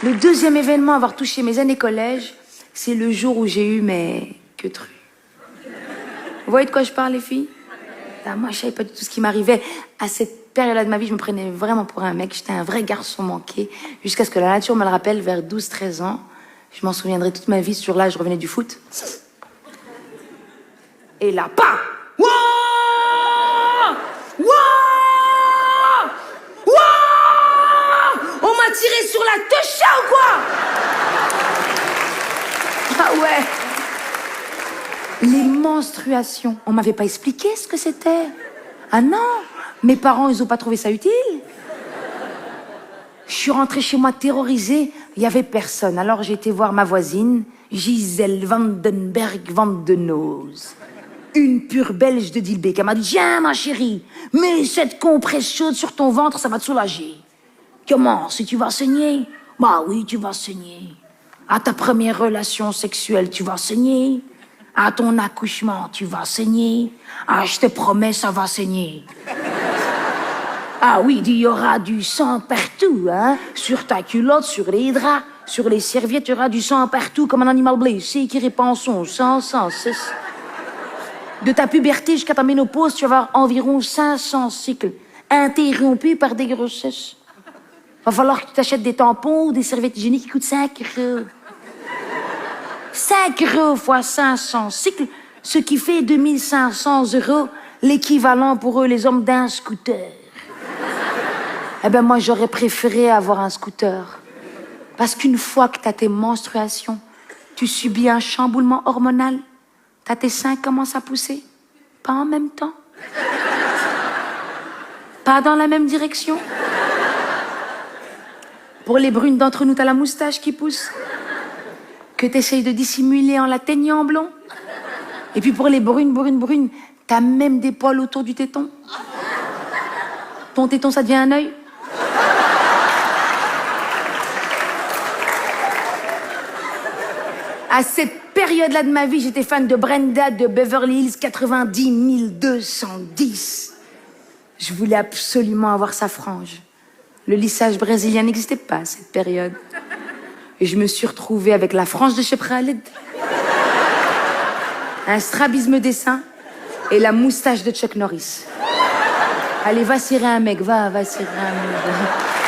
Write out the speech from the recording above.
Le deuxième événement à avoir touché mes années collège, c'est le jour où j'ai eu mes queutrues. Vous voyez de quoi je parle, les filles? Moi, je savais pas du tout ce qui m'arrivait. À cette période-là de ma vie, je me prenais vraiment pour un mec. J'étais un vrai garçon manqué. Jusqu'à ce que la nature me le rappelle vers 12-13 ans. Je m'en souviendrai toute ma vie. Ce jour-là, je revenais du foot. Et là, pas. Wouah! Wouah! Wouah! On m'a tiré sur la techa ou quoi? Ah ouais. Les menstruations. On m'avait pas expliqué ce que c'était. Ah non, mes parents, ils ont pas trouvé ça utile. Je suis rentrée chez moi terrorisée. Il y avait personne. Alors j'ai été voir ma voisine, Gisèle Vandenberg Vandenoz. Une pure belge de Dilbeek. Elle m'a dit, tiens ma chérie, mets cette compresse chaude sur ton ventre, ça va te soulager. Comment? Si tu vas saigner? Bah oui, tu vas saigner. À ta première relation sexuelle, tu vas saigner. À ton accouchement, tu vas saigner. Ah, je te promets, ça va saigner. Ah oui, il y aura du sang partout, hein. Sur ta culotte, sur les draps, sur les serviettes, il y aura du sang partout, comme un animal blessé qui répand son sang sans cesse. De ta puberté jusqu'à ta ménopause, tu vas avoir environ 500 cycles, interrompus par des grossesses. Va falloir que tu t'achètes des tampons ou des serviettes hygiéniques qui coûtent 5 €. 5 € fois 500 cycles, ce qui fait 2500 €, l'équivalent pour eux, les hommes, d'un scooter. Eh ben moi, j'aurais préféré avoir un scooter. Parce qu'une fois que t'as tes menstruations, tu subis un chamboulement hormonal. T'as tes seins qui commencent à pousser. Pas en même temps. Pas dans la même direction. Pour les brunes d'entre nous, t'as la moustache qui pousse. Que t'essayes de dissimuler en la teignant en blond. Et puis pour les brunes, t'as même des poils autour du téton. Ton téton, ça devient un œil. À cette période-là de ma vie, j'étais fan de Brenda de Beverly Hills 90 210. Je voulais absolument avoir sa frange. Le lissage brésilien n'existait pas à cette période. Et je me suis retrouvée avec la frange de Cheb Khaled, un strabisme des seins et la moustache de Chuck Norris. Allez, va cirer un mec, va cirer un mec.